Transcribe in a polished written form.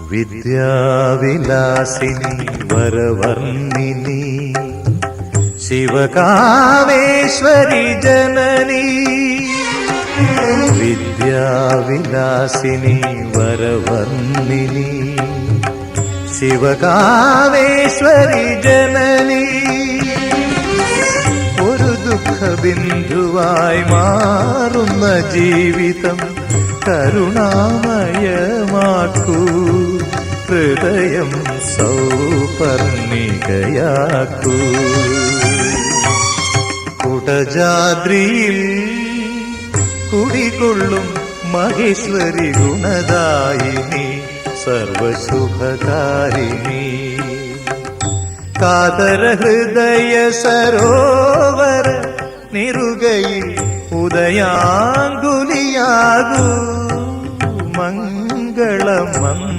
വിദ്യാവിലാസിനി വരവർണ്ണിനി ശിവകാമേശ്വരി ജനനി. വിദ്യാവിലാസിനി വരവർണ്ണിനി ശിവകാമേശ്വരി ജനനി. ഒരു ദുഃഖബിന്ദുവായി മാറുന്ന ജീവിതം കരുണാമയമാക്കൂ, ഹൃദയം സൗപർണികയാക്കൂ. കുടജാദ്രിയിൽ കുടികൊള്ളും മഹേശ്വരി ഗുണദായിനി സർവശുഭകാരിണി. കാതര ഹൃദയ സരോവര നിറുകയിൽ ഉദയാങ്കുലിയാകൂ, മംഗളമംഗള